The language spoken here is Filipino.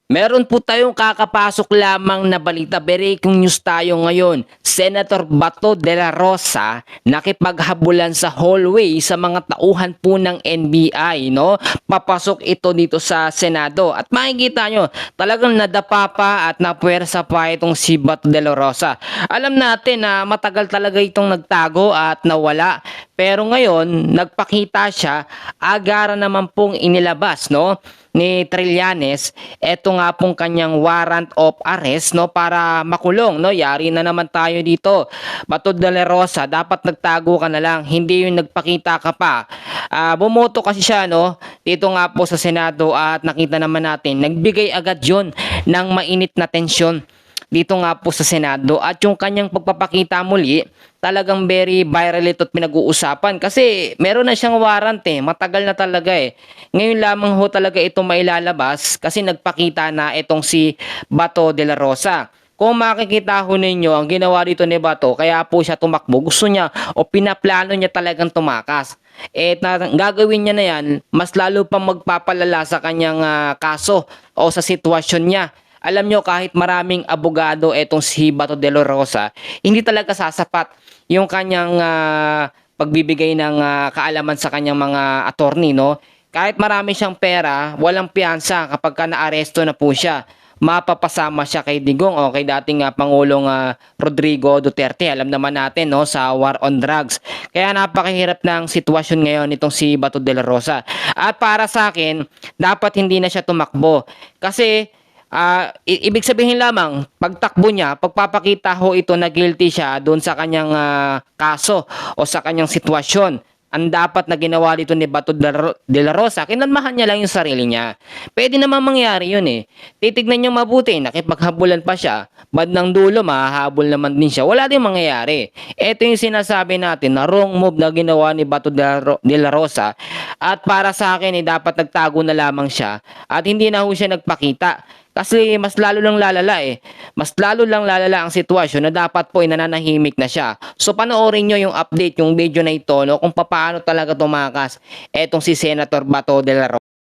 Meron po tayong kakapasok lamang na balita. Breaking news tayo ngayon. Senator Bato de la Rosa nakipaghabulan sa hallway sa mga tauhan po ng NBI, no? Papasok ito dito sa Senado. At makikita nyo, talagang nadapa pa at napuwersa pa itong si Bato de la Rosa. Alam natin na matagal talaga itong nagtago at nawala. Pero ngayon, nagpakita siya, agara naman pong inilabas, no? Ni Trillanes, eto nga pong kanyang warrant of arrest, no, para makulong, no. Yari na naman tayo dito. Bato de la Rosa, dapat nagtago ka na lang, hindi yung nagpakita ka pa. Bumoto kasi siya, no, dito nga po sa Senado at nakita naman natin, nagbigay agad yon ng mainit na tensyon dito nga po sa Senado at yung kanyang pagpapakita muli talagang very viral ito at pinag-uusapan kasi meron na siyang warrant matagal na talaga ngayon lamang ho talaga ito mailalabas kasi nagpakita na itong si Bato de la Rosa. Kung makikita ho ninyo ang ginawa dito ni Bato, kaya po siya tumakbo, gusto niya o pinaplano niya talagang tumakas. Gagawin niya na yan, mas lalo pang magpapalala sa kanyang kaso o sa sitwasyon niya. Alam nyo, kahit maraming abogado etong si Bato de la Rosa, hindi talaga sasapat yung kanyang pagbibigay ng kaalaman sa kanyang mga attorney, no? Kahit marami siyang pera, walang piyansa kapag ka naaresto na po siya. Mapapasama siya kay Digong o kay dating Pangulong Rodrigo Duterte. Alam naman natin, no, sa war on drugs. Kaya napakahirap ng sitwasyon ngayon itong si Bato de la Rosa. At para sa akin, dapat hindi na siya tumakbo. Kasi ibig sabihin lamang, pagtakbo niya, pagpapakita ho ito na guilty siya doon sa kanyang kaso o sa kanyang sitwasyon. Ang dapat na ginawa dito ni Bato de la Rosa, kinalmahan niya lang yung sarili niya. Pwede naman mangyari yun Titignan niyo mabuti, nakipaghabulan pa siya, bandang dulo, mahahabol naman din siya. Wala din mangyayari. Ito yung sinasabi natin na wrong move na ginawa ni Bato de la Rosa. At para sa akin, dapat nagtago na lamang siya at hindi na ho siya nagpakita. Kasi mas lalo lang lalala Mas lalo lang lalala ang sitwasyon na dapat po nananahimik na siya. So panoorin nyo yung update, yung video na ito, no, kung paano talaga tumakas etong si Senator Bato de la Rosa.